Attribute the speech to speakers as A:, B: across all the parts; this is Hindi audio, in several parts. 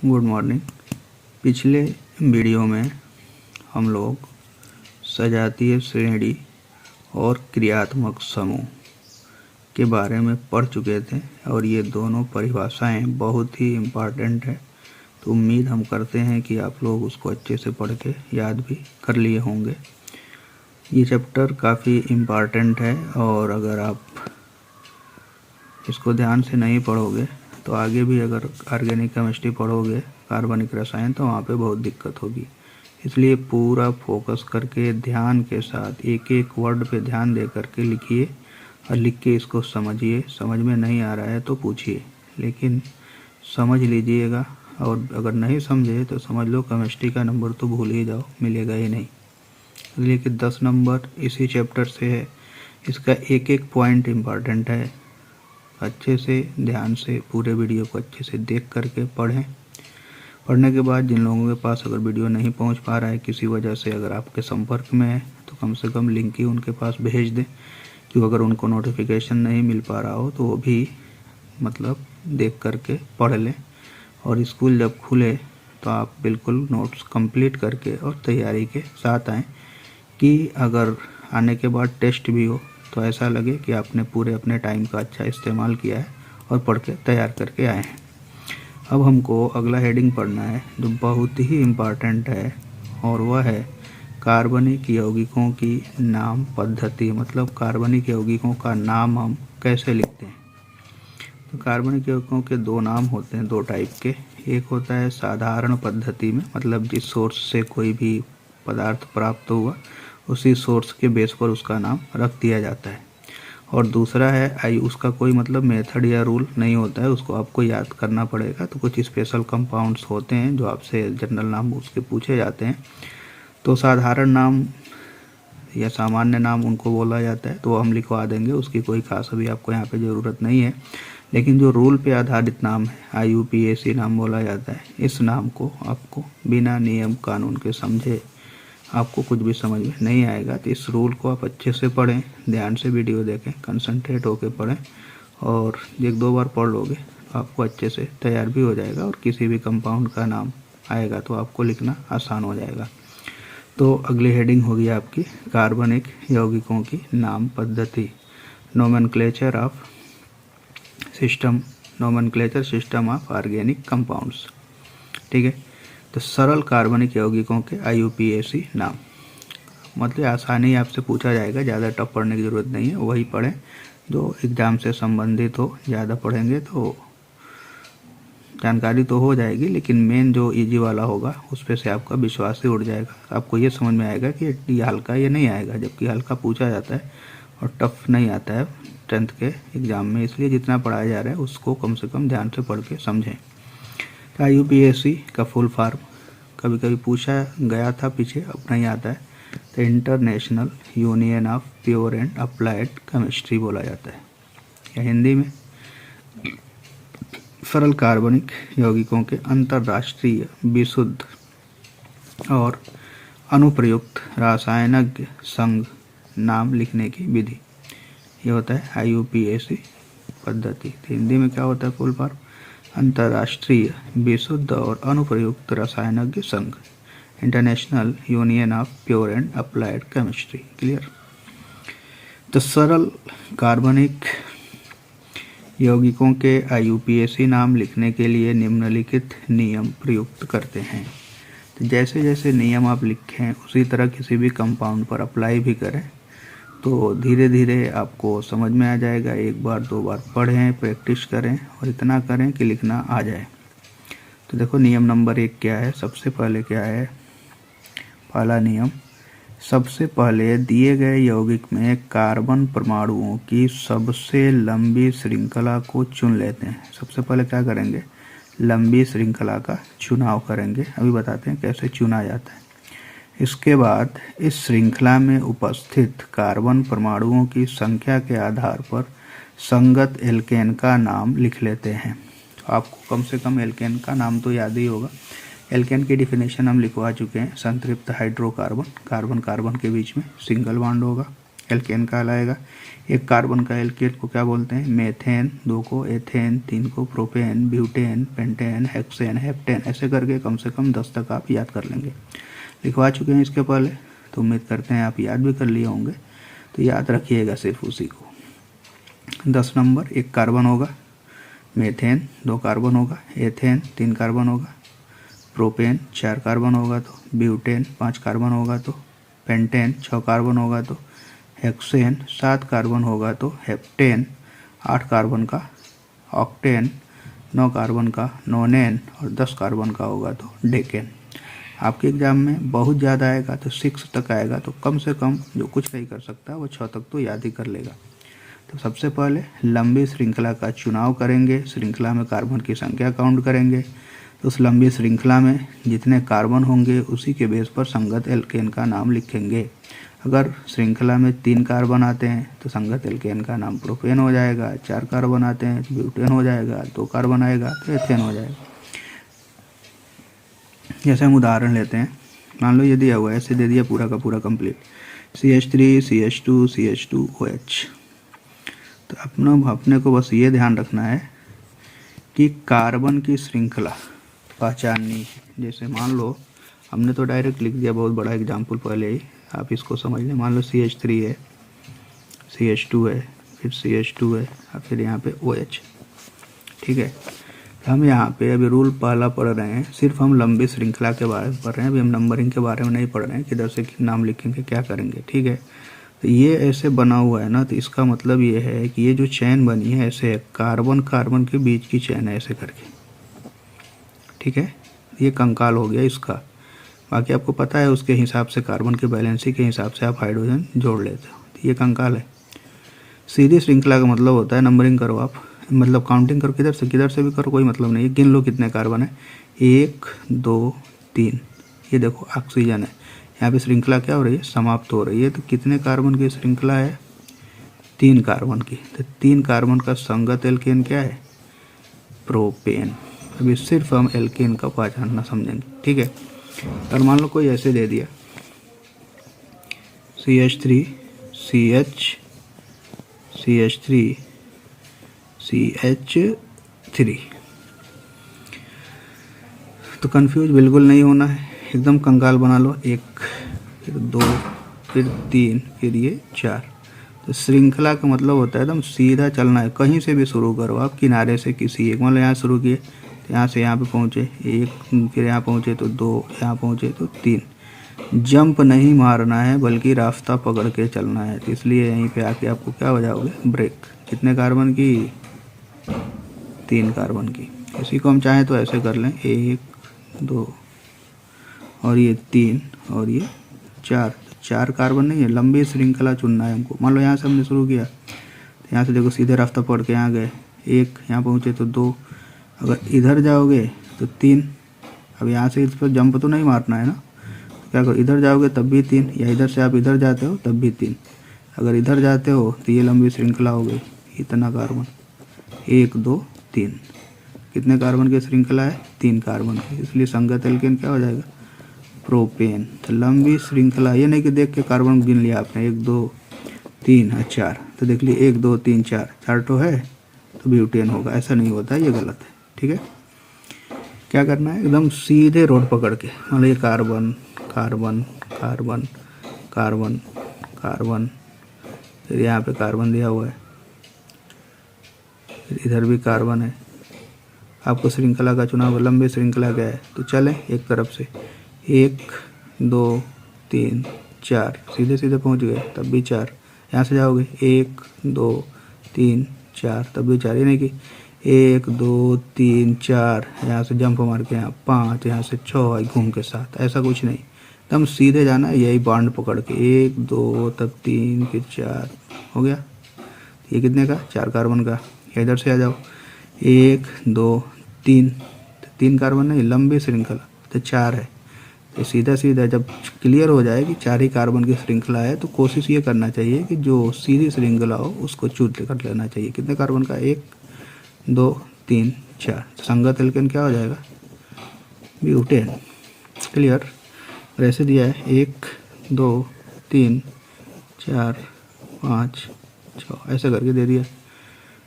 A: Good morning. पिछले वीडियो में हम लोग सजातीय श्रेणी और क्रियात्मक समूह के बारे में पढ़ चुके थे और ये दोनों परिभाषाएं बहुत ही इम्पॉर्टेंट है। तो उम्मीद हम करते हैं कि आप लोग उसको अच्छे से पढ़ के याद भी कर लिए होंगे। ये चैप्टर काफ़ी इम्पॉर्टेंट है और अगर आप इसको ध्यान से नहीं पढ़ोगे तो आगे भी अगर ऑर्गेनिक केमिस्ट्री पढ़ोगे, कार्बनिक रसायन, तो वहाँ पे बहुत दिक्कत होगी। इसलिए पूरा फोकस करके ध्यान के साथ एक एक वर्ड पे ध्यान दे करके लिखिए और लिख के इसको समझिए। समझ में नहीं आ रहा है तो पूछिए, लेकिन समझ लीजिएगा। और अगर नहीं समझे तो समझ लो केमिस्ट्री का नंबर तो भूल ही जाओ, मिलेगा ही नहीं। इसलिए कि 10 नंबर इसी चैप्टर से है। इसका एक एक पॉइंट इम्पॉर्टेंट है। अच्छे से ध्यान से पूरे वीडियो को अच्छे से देख करके पढ़ें। पढ़ने के बाद जिन लोगों के पास अगर वीडियो नहीं पहुंच पा रहा है किसी वजह से, अगर आपके संपर्क में है तो कम से कम लिंक ही उनके पास भेज दें, क्योंकि अगर उनको नोटिफिकेशन नहीं मिल पा रहा हो तो वो भी मतलब देख करके पढ़ लें। और स्कूल जब खुले तो आप बिल्कुल नोट्स कंप्लीट करके और तैयारी के साथ आएँ कि अगर आने के बाद टेस्ट भी हो तो ऐसा लगे कि आपने पूरे अपने टाइम का अच्छा इस्तेमाल किया है और पढ़ के तैयार करके आए हैं। अब हमको अगला हेडिंग पढ़ना है जो बहुत ही इम्पॉर्टेंट है, और वह है कार्बनिक यौगिकों की नाम पद्धति। मतलब कार्बनिक यौगिकों का नाम हम कैसे लिखते हैं। तो कार्बनिक यौगिकों के दो नाम होते हैं, दो टाइप के। एक होता है साधारण पद्धति में, मतलब जिस सोर्स से कोई भी पदार्थ प्राप्त हुआ उसी सोर्स के बेस पर उसका नाम रख दिया जाता है। और दूसरा है उसका कोई मतलब मेथड या रूल नहीं होता है, उसको आपको याद करना पड़ेगा। तो कुछ स्पेशल कंपाउंड्स होते हैं जो आपसे जनरल नाम उसके पूछे जाते हैं, तो साधारण नाम या सामान्य नाम उनको बोला जाता है, तो हम लिखवा देंगे। उसकी कोई खास अभी आपको यहाँ पे ज़रूरत नहीं है। लेकिन जो रूल पे आधारित नाम है, IUPAC नाम बोला जाता है, इस नाम को आपको बिना नियम कानून के समझे आपको कुछ भी समझ में नहीं आएगा। तो इस रूल को आप अच्छे से पढ़ें, ध्यान से वीडियो देखें, कंसंट्रेट होकर पढ़ें, और एक दो बार पढ़ लोगे तो आपको अच्छे से तैयार भी हो जाएगा। और किसी भी कंपाउंड का नाम आएगा तो आपको लिखना आसान हो जाएगा। तो अगली हेडिंग होगी आपकी कार्बनिक यौगिकों की नाम पद्धति, nomenclature system of organic compounds. ठीक है, तो सरल कार्बनिक यौगिकों के IUPAC नाम। मतलब आसानी आपसे पूछा जाएगा, ज़्यादा टफ पढ़ने की ज़रूरत नहीं है। वही पढ़ें जो एग्ज़ाम से संबंधित हो। ज़्यादा पढ़ेंगे तो जानकारी तो हो जाएगी, लेकिन मेन जो इजी वाला होगा उस पर से आपका विश्वास ही उड़ जाएगा। आपको ये समझ में आएगा कि ये हल्का ये नहीं आएगा, जबकि हल्का पूछा जाता है और टफ नहीं आता है 10th के एग्ज़ाम में। इसलिए जितना पढ़ाया जा रहा है उसको कम से कम ध्यान से पढ़ के समझें। IUPAC का फुल फॉर्म कभी कभी पूछा गया था पीछे, अब नहीं आता है। तो international union of pure and applied chemistry बोला जाता है, या हिंदी में सरल कार्बनिक यौगिकों के अंतर्राष्ट्रीय विशुद्ध और अनुप्रयुक्त रासायनिक संघ नाम लिखने की विधि। ये होता है IUPAC पद्धति। तो हिंदी में क्या होता है फुल फॉर्म? अंतर्राष्ट्रीय विशुद्ध और अनुप्रयुक्त रासायनिक संघ, international union of pure and applied chemistry. Clear? तो सरल कार्बनिक यौगिकों के IUPAC नाम लिखने के लिए निम्नलिखित नियम प्रयुक्त करते हैं। तो जैसे जैसे नियम आप लिखें उसी तरह किसी भी कंपाउंड पर अप्लाई भी करें तो धीरे धीरे आपको समझ में आ जाएगा। एक बार दो बार पढ़ें, प्रैक्टिस करें और इतना करें कि लिखना आ जाए। तो देखो नियम नंबर 1 क्या है। सबसे पहले क्या है, पहला नियम, सबसे पहले दिए गए यौगिक में कार्बन परमाणुओं की सबसे लंबी श्रृंखला को चुन लेते हैं। सबसे पहले क्या करेंगे, लंबी श्रृंखला का चुनाव करेंगे। अभी बताते हैं कैसे चुना जाता है। इसके बाद इस श्रृंखला में उपस्थित कार्बन परमाणुओं की संख्या के आधार पर संगत एल्केन का नाम लिख लेते हैं। तो आपको कम से कम एल्केन का नाम तो याद ही होगा। एल्केन की डिफिनेशन हम लिखवा चुके हैं। संतृप्त हाइड्रोकार्बन, कार्बन कार्बन के बीच में सिंगल बॉन्ड होगा, एल्केन कहलाएगा। एक कार्बन का एल्केन को क्या बोलते हैं? मेथेन, 2 को एथेन, 3 को propane, butane, pentane, hexane, heptane, ऐसे करके कम से कम 10 तक आप याद कर लेंगे। लिखवा चुके हैं इसके पहले, तो उम्मीद करते हैं आप याद भी कर लिए होंगे, तो याद रखिएगा सिर्फ उसी को। 10 नंबर, एक कार्बन होगा, मेथेन 2 कार्बन होगा, एथेन 3 कार्बन होगा, प्रोपेन 4 कार्बन होगा तो, ब्यूटेन 5 कार्बन होगा तो, पेंटेन 6 कार्बन होगा तो, हेक्सेन 7 कार्बन होगा तो, हेप्टेन 8 कार्बन का, ऑक्टेन 9 कार्बन का, नोनेन और 10 कार्बन का होगा तो डेकेन। आपके एग्जाम में बहुत ज़्यादा आएगा तो 6 तक आएगा, तो कम से कम जो कुछ नहीं कर सकता वो 6 तक तो याद ही कर लेगा। तो सबसे पहले लंबी श्रृंखला का चुनाव करेंगे, श्रृंखला में कार्बन की संख्या काउंट करेंगे, तो उस लंबी श्रृंखला में जितने कार्बन होंगे उसी के बेस पर संगत एल्केन का नाम लिखेंगे। अगर श्रृंखला में 3 कार्बन आते हैं तो संगत एल्केन का नाम प्रोपेन हो जाएगा, 4 कार्बन आते हैं तो ब्यूटेन हो जाएगा, 2 कार्बन आएगा तो एथेन हो जाएगा। जैसे हम उदाहरण लेते हैं, मान लो ये दिया हुआ है, ऐसे दे दिया पूरा का पूरा complete, CH3 CH2 CH2 OH। तो अपने को बस ये ध्यान रखना है कि कार्बन की श्रृंखला पहचाननी है। जैसे मान लो हमने तो डायरेक्ट लिख दिया, बहुत बड़ा एग्जाम्पल पहले ही, आप इसको समझ लें। मान लो CH3 है, CH2 है, फिर CH2 है और फिर यहाँ पे OH, ठीक है। हम यहाँ पे अभी रूल पहला पढ़ रहे हैं, सिर्फ हम लंबी श्रृंखला के बारे में पढ़ रहे हैं, अभी हम नंबरिंग के बारे में नहीं पढ़ रहे हैं, किधर से नाम लिखेंगे क्या करेंगे, ठीक है। तो ये ऐसे बना हुआ है ना, तो इसका मतलब ये है कि ये जो चैन बनी है ऐसे है, कार्बन कार्बन के बीच की चैन है ऐसे करके, ठीक है। ये कंकाल हो गया इसका। बाकी आपको पता है उसके हिसाब से, कार्बन के बैलेंसी के हिसाब से आप हाइड्रोजन जोड़ लेते हो, तो ये कंकाल है। सीधी श्रृंखला का मतलब होता है, नंबरिंग करो आप, मतलब काउंटिंग करो, किधर से भी करो, कोई मतलब नहीं है, गिन लो कितने कार्बन है, 1 2 3, ये देखो ऑक्सीजन है, यहाँ पे श्रृंखला क्या हो रही है? समाप्त हो रही है। तो कितने कार्बन की श्रृंखला है? 3 कार्बन की। तो 3 कार्बन का संगत एल्केन क्या है? प्रोपेन। अभी सिर्फ हम एल्केन का पहचानना समझेंगे, ठीक है। और मान लो कोई ऐसे दे दिया, CH3 CH3 CH3, तो कंफ्यूज बिल्कुल नहीं होना है, एकदम कंकाल बना लो, 1 फिर 2 फिर 3 फिर ये 4। तो श्रृंखला का मतलब होता है एकदम सीधा चलना है, कहीं से भी शुरू करो आप, किनारे से किसी एक, मतलब यहाँ शुरू किए तो यहाँ से यहाँ पे पहुँचे 1, फिर यहाँ पहुँचे तो 2, यहाँ पहुँचे तो 3। जंप नहीं मारना है बल्कि रास्ता पकड़ के चलना है, तो इसलिए यहीं पे आके आपको क्या हो जाओगे? ब्रेक। कितने कार्बन की? 3 कार्बन की। इसी को हम चाहें तो ऐसे कर लें, 1 2 और ये 3 और ये 4। 4 कार्बन नहीं है, लंबी श्रृंखला चुनना है हमको। मान लो यहाँ से हमने शुरू किया, तो यहाँ से देखो सीधे रास्ता पकड़ के यहाँ गए, 1 यहाँ पहुँचे तो 2, अगर इधर जाओगे तो 3। अब यहाँ से इस पर जंप तो नहीं मारना है ना, तो क्या करो, इधर जाओगे तब भी 3, या इधर से आप इधर जाते हो तब भी 3। अगर इधर जाते हो तो ये लंबी श्रृंखला हो गई, इतना कार्बन, 1 2 3। कितने कार्बन की श्रृंखला है? 3 कार्बन की, इसलिए संगत एल्केन क्या हो जाएगा? प्रोपेन। तो लंबी श्रृंखला, ये नहीं कि देख के कार्बन गिन लिया आपने, 1 2 3 और 4, तो देख लिए 1 2 3 4 तो है, तो ब्यूटेन होगा, ऐसा नहीं होता, ये गलत है, ठीक है। क्या करना है? एकदम सीधे रोड पकड़ के, मान लीजिए carbon carbon carbon carbon carbon, फिर यहाँ पे कार्बन दिया हुआ है, फिर इधर भी कार्बन है। आपको श्रृंखला का चुनाव, लंबी श्रृंखला क्या है, तो चलें एक तरफ से, 1 2 3 4, सीधे सीधे पहुँच गए तब भी 4। यहाँ से जाओगे 1 2 3 4 तब भी 4, ये नहीं कि 1 2 3 4 यहाँ से जंप मार के यहाँ 5, यहाँ से 6 घूम के 7, ऐसा कुछ नहीं, एकदम सीधे जाना है, यही बाउंड पकड़ के, 1 2 तब 3 फिर 4 हो गया। ये कितने का? 4 कार्बन का। इधर से आ जाओ, 1 2 3, तो 3 कार्बन नहीं, लंबी श्रृंखला तो 4 है। तो सीधा सीधा जब क्लियर हो जाए कि 4 ही कार्बन की श्रृंखला है, तो कोशिश ये करना चाहिए कि जो सीधी श्रृंखला हो उसको चूज कर लेना चाहिए। कितने कार्बन का? 1 2 3 4। तो संगत एल्केन क्या हो जाएगा? ब्यूटेन। क्लियर। और ऐसे दिया है 1 2 3 4 5 6 ऐसे करके दे दिया।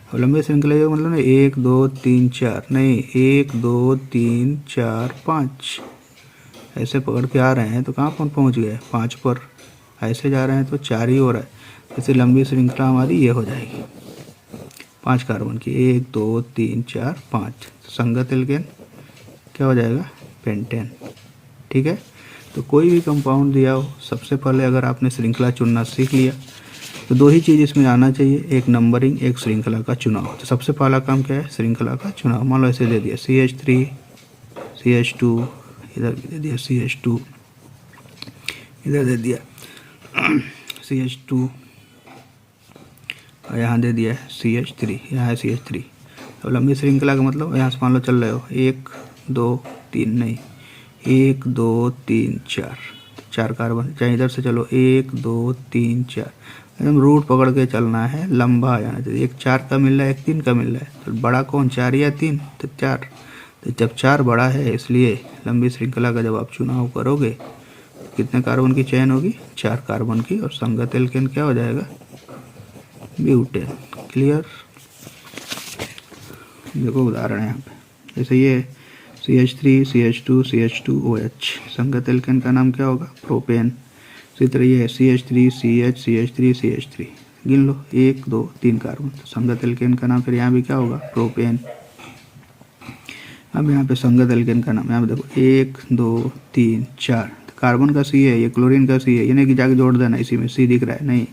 A: अब लंबी श्रृंखला का मतलब ना 1 2 3 4 नहीं, 1 2 3 4 5 ऐसे पकड़ के आ रहे हैं तो कहाँ पर पहुँच गए 5 पर, ऐसे जा रहे हैं तो 4 ही हो रहा है। जैसे लंबी श्रृंखला हमारी ये हो जाएगी 5 कार्बन की, 1 2 3 4 5, संगत एल्केन क्या हो जाएगा पेंटेन। ठीक है, तो कोई भी कंपाउंड दिया हो, सबसे पहले अगर आपने श्रृंखला चुनना सीख लिया तो दो ही चीज़ इसमें आना चाहिए, एक नंबरिंग, एक श्रृंखला का चुनाव। तो सबसे पहला काम क्या है, श्रृंखला का चुनाव। मान लो ऐसे दे दिया CH3 CH2, इधर दे दिया CH2, इधर दे दिया CH2 और यहाँ दे दिया है CH3, यहाँ है CH3। अब लंबी श्रृंखला का मतलब यहाँ से मान लो चल रहे हो 1 2 3 नहीं, 1 2 3 4, 4 कार्बन, चाहे इधर से चलो 1 2 3 4, एकदम रूट पकड़ के चलना है, लंबा आ जाना चाहिए। एक 4 का मिल रहा है, एक 3 का मिल रहा है, तो बड़ा कौन 4 या 3, तो 4। तो जब 4 बड़ा है, इसलिए लंबी श्रृंखला का जब आप चुनाव करोगे तो कितने कार्बन की चयन होगी 4 कार्बन की, और संगत एल्केन क्या हो जाएगा ब्यूटेन। क्लियर। देखो उदाहरण है यहाँ पे, जैसे ये CH3 CH2 CH2OH, संगत एल्केन का नाम क्या होगा प्रोपेन। इसी तरह ये CH3 CH CH3 CH3, गिन लो 1 2 3 कार्बन, तो संगत एल्केन का नाम फिर यहाँ भी क्या होगा प्रोपेन। अब यहाँ पे संगत एल्केन का नाम, यहाँ पे देखो 1 2 3 4, कार्बन का C है, ये क्लोरीन का C है, ये नहीं कि जाके जोड़ देना इसी में C दिख रहा है, नहीं,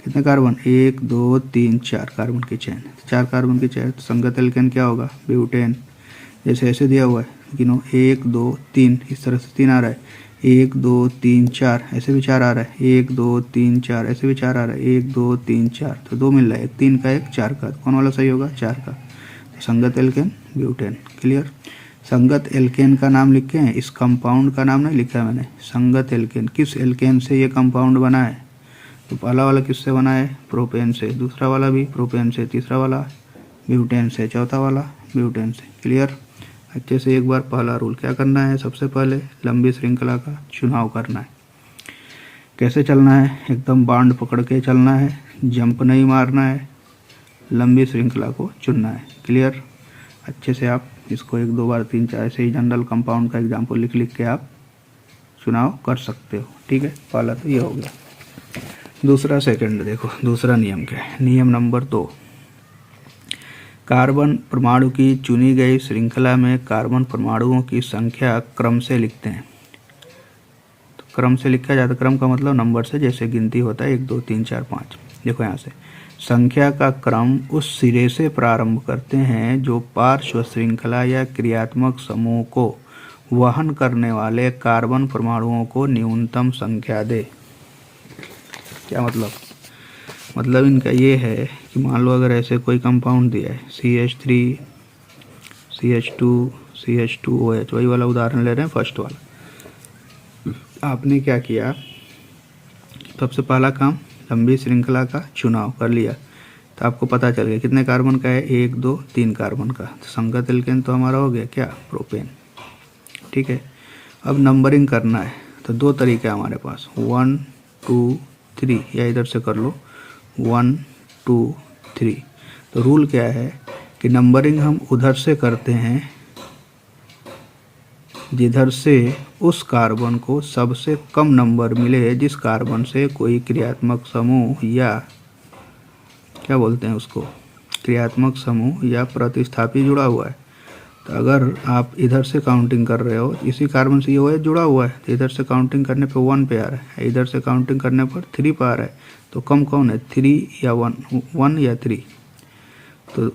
A: कितने कार्बन 1 2 3 4 कार्बन की चेन, 4 कार्बन की चेन, तो संगत एल्केन क्या होगा ब्यूटेन। जैसे ऐसे दिया हुआ है गिनो 1 2 3, इस तरह से 3 आ रहा है, 1 2 3 4 ऐसे भी 4 आ रहा है, 1 2 3 4 ऐसे भी 4 आ रहा है, 1 2 3 4, तो 2 मिल रहा है, 3 का 1 4 का, कौन वाला सही होगा 4 का, तो संगत एल्केन ब्यूटेन। क्लियर। संगत एल्केन का नाम लिखे हैं, इस कंपाउंड का नाम नहीं लिखा है मैंने, संगत एल्केन, किस एल्केन से ये कंपाउंड बना है, तो पहला वाला किससे बना है प्रोपेन से, दूसरा वाला भी प्रोपेन से, तीसरा वाला ब्यूटेन से, चौथा वाला ब्यूटेन से। क्लियर। अच्छे से एक बार पहला रूल क्या करना है, सबसे पहले लंबी श्रृंखला का चुनाव करना है। कैसे चलना है, एकदम बांड पकड़ के चलना है, जंप नहीं मारना है, लंबी श्रृंखला को चुनना है। क्लियर। अच्छे से आप इसको 1 2 बार 3 4 ऐसे ही जनरल कंपाउंड का एग्जाम्पल लिख लिख के आप चुनाव कर सकते हो। ठीक है, पहला तो ये हो गया। दूसरा सेकंड देखो, दूसरा नियम क्या है, नियम नंबर 2, कार्बन परमाणु की चुनी गई श्रृंखला में कार्बन परमाणुओं की संख्या क्रम से लिखते हैं। तो क्रम से लिखा जाता है, क्रम का मतलब नंबर से, जैसे गिनती होता है 1 2 3 4 5। देखो यहाँ से संख्या का क्रम उस सिरे से प्रारंभ करते हैं जो पार्श्व श्रृंखला या क्रियात्मक समूह को वहन करने वाले कार्बन परमाणुओं को न्यूनतम संख्या दे। क्या मतलब इनका ये है कि मान लो अगर ऐसे कोई कंपाउंड दिया है CH3 CH2 CH2OH, वही वाला उदाहरण ले रहे हैं फर्स्ट वाला। आपने क्या किया, सबसे पहला काम लंबी श्रृंखला का चुनाव कर लिया, तो आपको पता चल गया कितने कार्बन का है 1 2 3 कार्बन का, तो संगत एल्केन तो हमारा हो गया क्या प्रोपेन। ठीक है, अब नंबरिंग करना है, तो 2 तरीके हमारे पास 1 2 3, या इधर से कर लो 1 2 3। तो रूल क्या है कि नंबरिंग हम उधर से करते हैं जिधर से उस कार्बन को सबसे कम नंबर मिले, जिस कार्बन से कोई क्रियात्मक समूह या क्या बोलते हैं उसको क्रियात्मक समूह या प्रतिस्थापी जुड़ा हुआ है। तो अगर आप इधर से काउंटिंग कर रहे हो, इसी कार्बन से ये OH जुड़ा हुआ है, तो इधर से काउंटिंग करने पे 1 पे आ रहा है, इधर से काउंटिंग करने पर 3 पे आ रहा है, तो कम कौन है 3 या 1 या 3, तो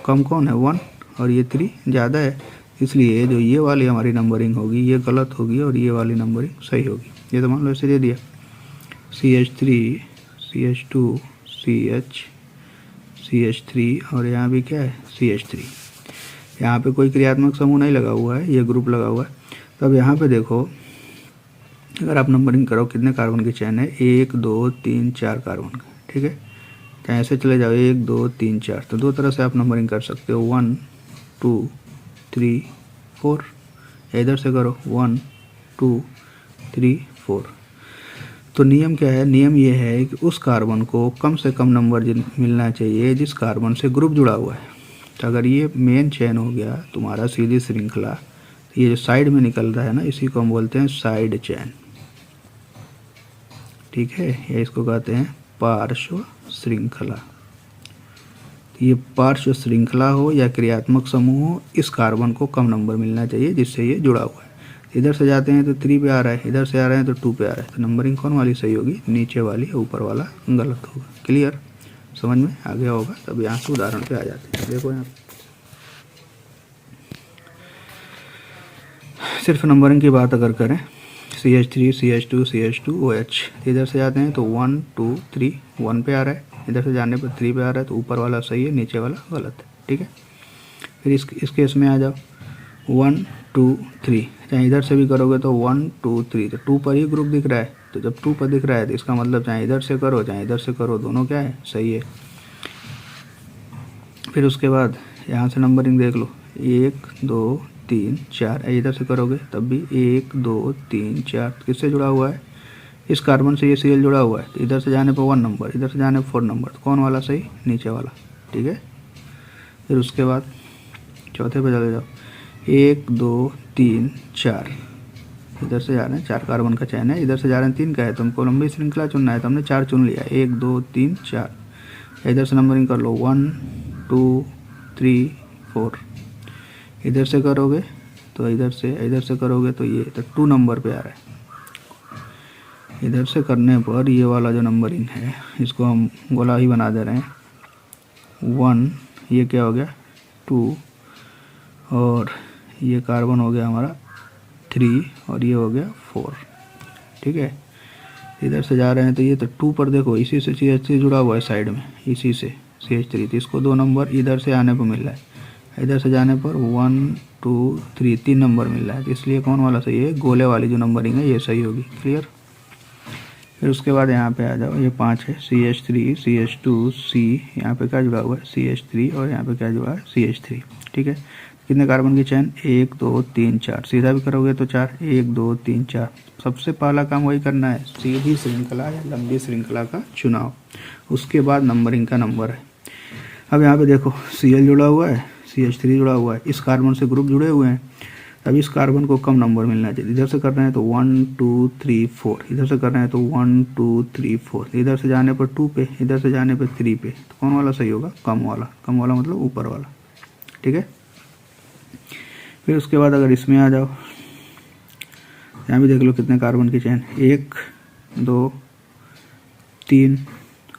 A: कम कौन है 1 और ये 3 ज़्यादा है, इसलिए जो ये वाली हमारी नंबरिंग होगी ये गलत होगी और ये वाली नंबरिंग सही होगी। ये तो मान लो ऐसे दे दिया CH3 CH2 CH3 और यहाँ भी क्या है CH3, यहाँ पे कोई क्रियात्मक समूह नहीं लगा हुआ है, ये ग्रुप लगा हुआ है। तो अब यहाँ पे देखो, अगर आप नंबरिंग करो कितने कार्बन की चेन है 1 2 3 4 कार्बन का। ठीक है, चाहे ऐसे चले जाओ 1 2 3 4, तो 2 तरह से आप नंबरिंग कर सकते हो 1 2 3 4, या इधर से करो 1 2 3 4। तो नियम क्या है, नियम ये है कि उस कार्बन को कम से कम नंबर मिलना चाहिए जिस कार्बन से ग्रुप जुड़ा हुआ है। तो अगर ये मेन चेन हो गया तुम्हारा सीधी श्रृंखला, ये जो साइड में निकल रहा है ना, इसी को हम बोलते हैं साइड चेन, ठीक है, या इसको कहते हैं पार्श्व श्रृंखला। ये पार्श्व श्रृंखला हो या क्रियात्मक समूह हो, इस कार्बन को कम नंबर मिलना चाहिए जिससे ये जुड़ा हुआ है। इधर से जाते हैं तो 3 पे आ रहा है, इधर से आ रहे हैं तो 2 पे आ रहा है, तो नंबरिंग कौन वाली सही होगी, नीचे वाली, ऊपर वाला गलत होगा। क्लियर, समझ में आ गया होगा। तब यहाँ से उदाहरण पे आ जाते हैं। देखो यहाँ सिर्फ नंबरिंग की बात अगर करें, CH3 CH2 CH2 OH, इधर से जाते हैं तो 1 2 3, 1 पे आ रहा है, इधर से जाने पर 3 पे आ रहा है, तो ऊपर वाला सही है, नीचे वाला गलत है, ठीक है। फिर इस केस में आ जाओ 1 2 3, चाहे इधर से भी करोगे तो 1 2 3, तो 2 पर ही ग्रुप दिख रहा है, तो जब 2 पर दिख रहा है तो इसका मतलब चाहे इधर से करो चाहे इधर से करो, दोनों क्या है, सही है। फिर उसके बाद यहाँ से नंबरिंग देख लो, 1 2 3 4, इधर से करोगे तब भी 1 2 3 4, किससे जुड़ा हुआ है, इस कार्बन से ये Cl जुड़ा हुआ है, तो इधर से जाने पर 1 नंबर, इधर से जाने पर 4 नंबर, तो कौन वाला सही, नीचे वाला, ठीक है। फिर उसके बाद चौथे पे चले जाओ, 1 2 3 4, इधर से जा रहे हैं 4 कार्बन का चयन है, इधर से जा रहे हैं 3 का है, तो हमको लंबी श्रृंखला चुनना है, तो हमने 4 चुन लिया, 1 2 3 4, इधर से नंबरिंग कर लो 1 2 3 4, इधर से करोगे तो इधर से करोगे तो ये तो 2 नंबर पे आ रहा है। इधर से करने पर ये वाला जो नंबरिंग है इसको हम गोला ही बना दे रहे हैं, 1, ये क्या हो गया 2, और ये कार्बन हो गया हमारा 3, और ये हो गया 4, ठीक है। इधर से जा रहे हैं तो ये तो 2 पर देखो, इसी से CH3 जुड़ा हुआ है साइड में, इसी से CH3, तो इसको 2 नंबर इधर से आने पर मिल रहा है, इधर से जाने पर 1 2 3 3 नंबर मिल रहा है, तो इसलिए कौन वाला सही है, गोले वाली जो नंबरिंग है ये सही होगी। क्लियर। फिर उसके बाद यहाँ पे आ जाओ, ये 5 है, CH3 CH2 C, यहाँ पे क्या जुड़ा हुआ है, CH3, और यहाँ पे क्या जुड़ा है, CH3, ठीक है। कितने कार्बन की चेन, 1 2 3 4, सीधा भी करोगे तो 4, 1 2 3 4, सबसे पहला काम वही करना है, सीधी श्रृंखला या लंबी श्रृंखला का चुनाव, उसके बाद नंबरिंग का नंबर है। अब यहाँ पे देखो Cl जुड़ा हुआ है, CH3 जुड़ा हुआ है, इस कार्बन से ग्रुप जुड़े हुए हैं, अब इस कार्बन को कम नंबर मिलना चाहिए, इधर से कर रहे हैं तो 1 2 3 4, इधर से कर रहे हैं तो 1 2 3 4, इधर से जाने पर 2 पे, इधर से जाने पर 3 पे, तो कौन वाला सही होगा, कम वाला, कम वाला मतलब ऊपर वाला, ठीक है। फिर उसके बाद अगर इसमें आ जाओ, यहाँ भी देख लो कितने कार्बन की चेन, 1 2 3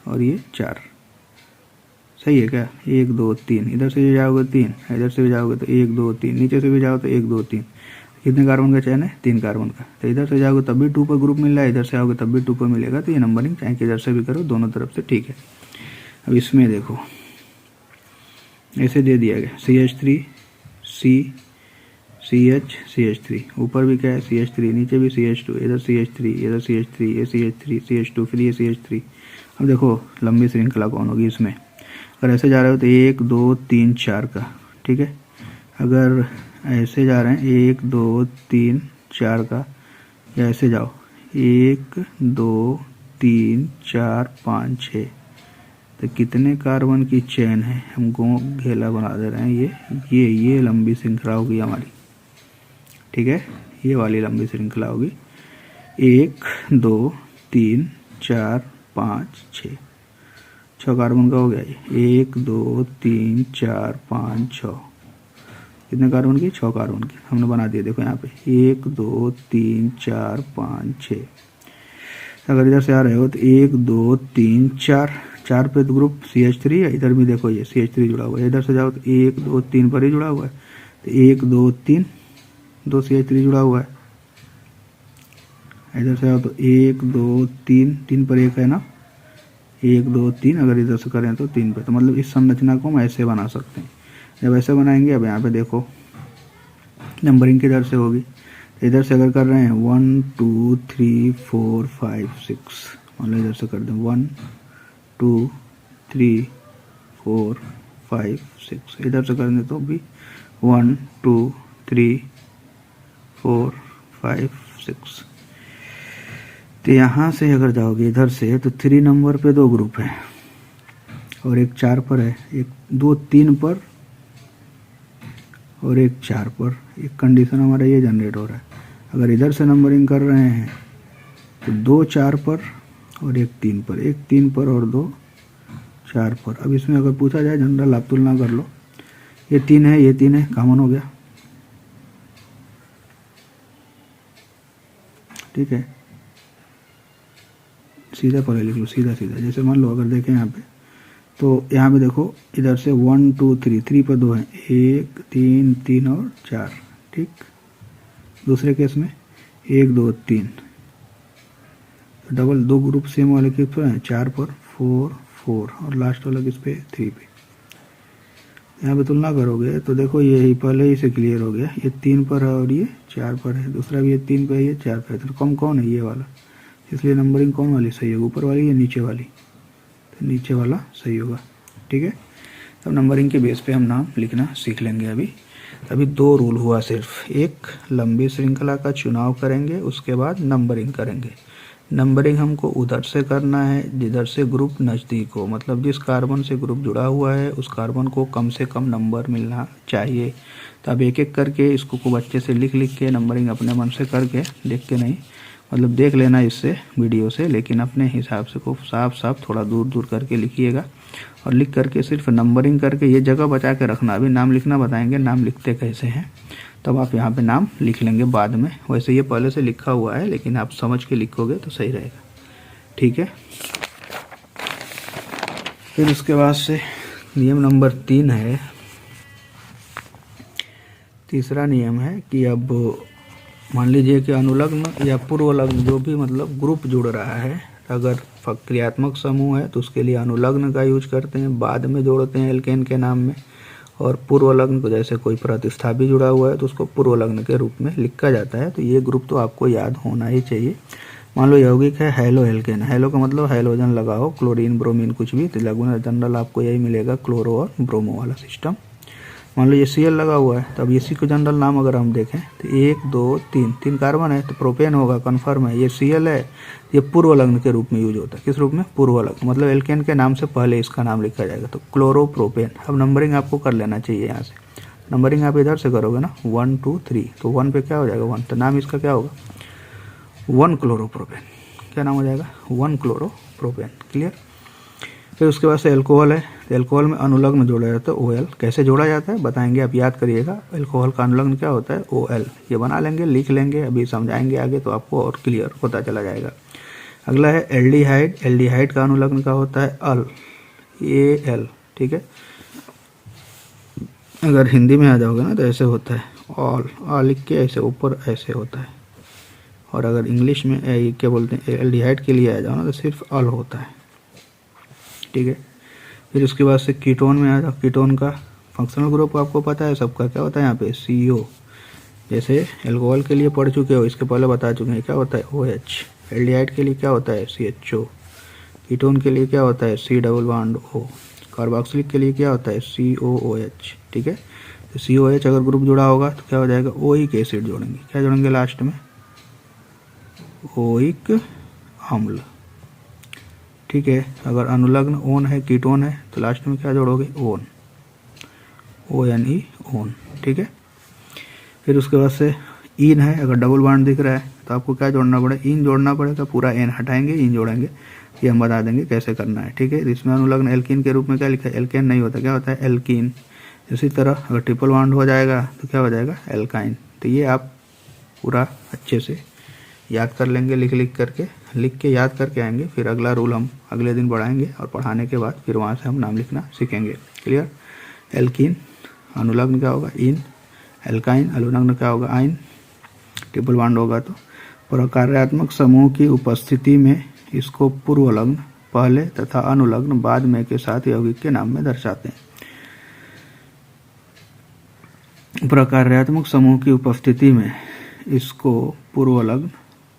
A: और ये 4, सही है क्या, 1 2 3, इधर से भी जाओगे 3, इधर से भी जाओगे तो 1 2 3, नीचे से भी जाओ तो 1 2 3, कितने कार्बन का चयन है, 3 कार्बन का, तो इधर से जाओगे तब भी 2 पर ग्रुप मिल रहा है, इधर से आओगे तब भी 2 पर मिलेगा, तो ये नंबरिंग चाहे कि इधर से भी करो, दोनों तरफ से ठीक है। अब इसमें देखो ऐसे दे दिया गया, CH3 C CH CH3, ऊपर भी क्या है CH3, नीचे भी CH2, इधर CH3, इधर CH3, ये CH3 CH2, फिर ये CH3। अब देखो लंबी श्रृंखला कौन होगी इसमें, अगर ऐसे जा रहे हो तो 1 2 3 4 का, ठीक है। अगर ऐसे जा रहे हैं 1 2 3 4 का, या ऐसे जाओ 1 2 3 4 5 6, तो कितने कार्बन की चेन है, हम घेला बना दे रहे हैं, ये लंबी श्रृंखला होगी हमारी, ठीक है, ये वाली लंबी श्रृंखला होगी, 1 2 3 4 5 6, 6 कार्बन का हो गया ये, 1 2 3 4 5 6, कितने कार्बन की, 6 कार्बन की हमने बना दिया, देखो यहाँ पे 1 2 3 4 5 6। अगर इधर से आ रहे हो तो 1 2 3 4 पे तो ग्रुप CH3 है, इधर भी देखो ये CH3 जुड़ा हुआ है, इधर से जाओ तो 1 2 3 पर ही जुड़ा हुआ है, तो 1 2 3 2 CH3 जुड़ा हुआ है, इधर से आओ तो 1 2 3 पर एक है ना, 1 2 3, अगर इधर से करें तो 3 पे, तो मतलब इस संरचना को हम ऐसे बना सकते हैं। जब ऐसे बनाएंगे, अब यहाँ पे देखो नंबरिंग किधर से होगी, इधर से अगर कर रहे हैं 1 2 3 4 5 6, मतलब इधर से कर दें 1 2 3 4 5 6, इधर से करेंगे तो भी 1 2 3 4 5 6, तो यहाँ से अगर जाओगे इधर से तो 3 नंबर पे 2 ग्रुप है और एक 4 पर है, एक 2 3 पर और एक 4 पर। एक कंडीशन हमारा ये जनरेट हो रहा है। अगर इधर से नंबरिंग कर रहे हैं तो 2 4 पर और एक 3 पर, एक 3 पर और 2 4 पर। अब इसमें अगर पूछा जाए जनरल, आप तुलना कर लो, ये 3 है, ये 3 है, कॉमन हो गया, ठीक है। सीधा पहले लिख लो, सीधा सीधा। जैसे मान लो अगर देखें यहाँ पे, तो यहाँ पे देखो इधर से 1 2 3, 3 पर 2 है, 1 3 3 और 4, ठीक। दूसरे केस में 1 2 3, डबल 2 ग्रुप सेम वाले किस पर हैं, 4 पर, 4 4 और लास्ट वाला किस पे, 3 पे। यहाँ पे तुलना करोगे तो देखो ये पहले ही से क्लियर हो गया, ये 3 पर है और ये 4 पर है। दूसरा भी ये 3 पर है, ये 4 पर है। तो कम कौन है, ये वाला। इसलिए नंबरिंग कौन वाली सही होगी, ऊपर वाली या नीचे वाली, तो नीचे वाला सही होगा, ठीक है। अब नंबरिंग के बेस पे हम नाम लिखना सीख लेंगे। अभी 2 रूल हुआ सिर्फ। एक, लंबी श्रृंखला का चुनाव करेंगे, उसके बाद नंबरिंग करेंगे। नंबरिंग हमको उधर से करना है जिधर से ग्रुप नज़दीक हो, मतलब जिस कार्बन से ग्रुप जुड़ा हुआ है उस कार्बन को कम से कम नंबर मिलना चाहिए। तो अब एक एक करके इसको खूब अच्छे से लिख के नंबरिंग अपने मन से करके, देख के नहीं, मतलब देख लेना इससे वीडियो से, लेकिन अपने हिसाब से खूब साफ साफ थोड़ा दूर दूर करके लिखिएगा। और लिख करके सिर्फ नंबरिंग करके ये जगह बचा के रखना। अभी नाम लिखना बताएंगे, नाम लिखते कैसे हैं, तब आप यहाँ पे नाम लिख लेंगे बाद में। वैसे ये पहले से लिखा हुआ है, लेकिन आप समझ के लिखोगे तो सही रहेगा, ठीक है। फिर उसके बाद से नियम नंबर 3 है। तीसरा नियम है कि अब मान लीजिए कि अनुलग्न या पूर्वलग्न जो भी मतलब ग्रुप जुड़ रहा है, अगर क्रियात्मक समूह है तो उसके लिए अनुलग्न का यूज करते हैं, बाद में जोड़ते हैं एल्केन के नाम में। और पूर्वलग्न को जैसे कोई प्रतिस्थापी जुड़ा हुआ है तो उसको पूर्वलग्न के रूप में लिखा जाता है। तो ये ग्रुप तो आपको याद होना ही चाहिए। मान लो यौगिक है हैलो एल्केन, हैलो का मतलब हैलोजन लगाओ, क्लोरीन ब्रोमीन कुछ भी, तो लगभग जनरल आपको यही मिलेगा, क्लोरो और ब्रोमो वाला सिस्टम। मान लो ये Cl लगा हुआ है, तो अब इसी को जनरल नाम अगर हम देखें तो 1 2 3 कार्बन है तो प्रोपेन होगा, कन्फर्म है। ये Cl है, ये पूर्वलग्न के रूप में यूज होता है। किस रूप में, पूर्वलग्न, मतलब एल्केन के नाम से पहले इसका नाम लिखा जाएगा, तो क्लोरोप्रोपेन। अब नंबरिंग आपको कर लेना चाहिए। यहाँ से नंबरिंग आप इधर से करोगे ना, 1 2 3, तो 1 पे क्या हो जाएगा, 1, तो नाम इसका क्या होगा, 1 क्लोरोप्रोपेन। क्या नाम हो जाएगा, 1 क्लोरोप्रोपेन। क्लियर। फिर उसके बाद से एल्कोहल है, तो एल्कोहल में अनुलग्न जोड़ा जाता है OL। कैसे जोड़ा जाता है बताएंगे, आप याद करिएगा। एल्कोहल का अनुलग्न क्या होता है, OL। ये बना लेंगे, लिख लेंगे, अभी समझाएंगे आगे तो आपको और क्लियर होता चला जाएगा। अगला है एल्डिहाइड। एल्डिहाइड का अनुलग्न क्या होता है, अल, AL, ठीक है। अगर हिंदी में आ जाओगे ना तो ऐसे होता है ऑल, आ लिख के ऐसे ऊपर ऐसे होता है। और अगर इंग्लिश में क्या बोलते हैं, एल्डिहाइड के लिए आ जाओ ना तो सिर्फ अल होता है, ठीक है। फिर उसके बाद से कीटोन में आ जाओ। कीटोन का फंक्शनल ग्रुप आपको पता है सबका, क्या होता है यहाँ पे, CO। जैसे एल्कोहल के लिए पढ़ चुके हो, इसके पहले बता चुके हैं, क्या होता है, OH। एल्डिहाइड के लिए क्या होता है, CHO। कीटोन के लिए क्या होता है, C double bond O। Carboxylic के लिए क्या होता है, COOH, ठीक है। तो COH अगर ग्रुप जुड़ा होगा तो क्या हो जाएगा, ओइक एसिड जोड़ेंगे। क्या जोड़ेंगे लास्ट में, ओइक अम्ल, ठीक है। अगर अनुलग्न ओन है, कीटोन है, तो लास्ट में क्या जोड़ोगे, ओन, ONE, ओन, ठीक है। फिर उसके बाद से इन है, अगर डबल बॉन्ड दिख रहा है तो आपको क्या जोड़ना पड़ेगा, इन जोड़ना पड़ेगा। पूरा एन हटाएंगे, इन जोड़ेंगे, ये हम बता देंगे कैसे करना है, ठीक है। इसमें अनुलग्न एल्कीन के रूप में क्या लिखा है, एल्केन नहीं होता, क्या होता है, एल्कीन। इसी तरह अगर ट्रिपल बॉन्ड हो जाएगा तो क्या हो जाएगा, एल्काइन। तो ये आप पूरा अच्छे से याद कर लेंगे, लिख के याद करके आएंगे। फिर अगला रूल हम अगले दिन पढ़ाएंगे और पढ़ाने के बाद फिर वहाँ से हम नाम लिखना सीखेंगे। क्लियर। एल्कीन अनुलग्न क्या होगा, इन। एल्काइन अनुलग्न क्या होगा, आइन। ट्रिपल बॉन्ड होगा तो प्रकार्यात्मक समूह की उपस्थिति में इसको पूर्वलग्न पहले तथा अनुलग्न बाद में के साथ यौगिक के नाम में दर्शाते हैं। प्रकार्यात्मक समूह की उपस्थिति में इसको पूर्वलग्न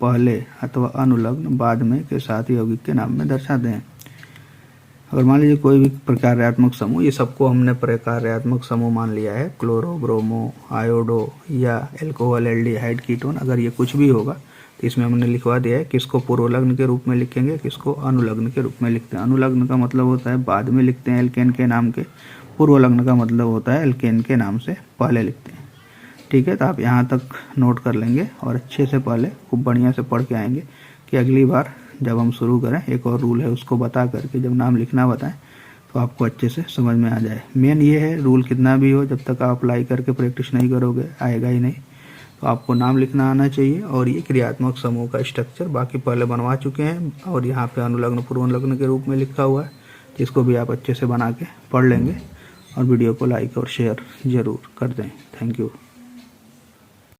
A: पहले अथवा अनुलग्न बाद में के साथ यौगिक के नाम में दर्शाते हैं। अगर मान लीजिए कोई भी प्रकार्यात्मक समूह, ये सबको हमने प्रकार्यात्मक समूह मान लिया है, क्लोरो, ब्रोमो, आयोडो या एल्कोहल, एल्डिहाइड, कीटोन, अगर ये कुछ भी होगा तो इसमें हमने लिखवा दिया है किसको पूर्व लग्न के रूप में लिखेंगे, किसको अनुलग्न के रूप में लिखते हैं। अनुलग्न का मतलब होता है बाद में लिखते हैं एल्केन के नाम के, पूर्व लग्न का मतलब होता है एल्केन के नाम से पहले लिखते हैं। ठीक है, तो आप यहाँ तक नोट कर लेंगे और अच्छे से पहले खूब बढ़िया से पढ़ के आएंगे कि अगली बार जब हम शुरू करें एक और रूल है उसको बता करके जब नाम लिखना बताएं तो आपको अच्छे से समझ में आ जाए। मेन ये है रूल कितना भी हो जब तक आप अप्लाई करके प्रैक्टिस नहीं करोगे आएगा ही नहीं। तो आपको नाम लिखना आना चाहिए और ये क्रियात्मक समूह का स्ट्रक्चर बाकी पहले बनवा चुके हैं और यहाँ पे अनुलग्न पूर्वलग्न के रूप में लिखा हुआ है, जिसको भी आप अच्छे से बना के पढ़ लेंगे। और वीडियो को लाइक और शेयर ज़रूर कर दें। Thank you.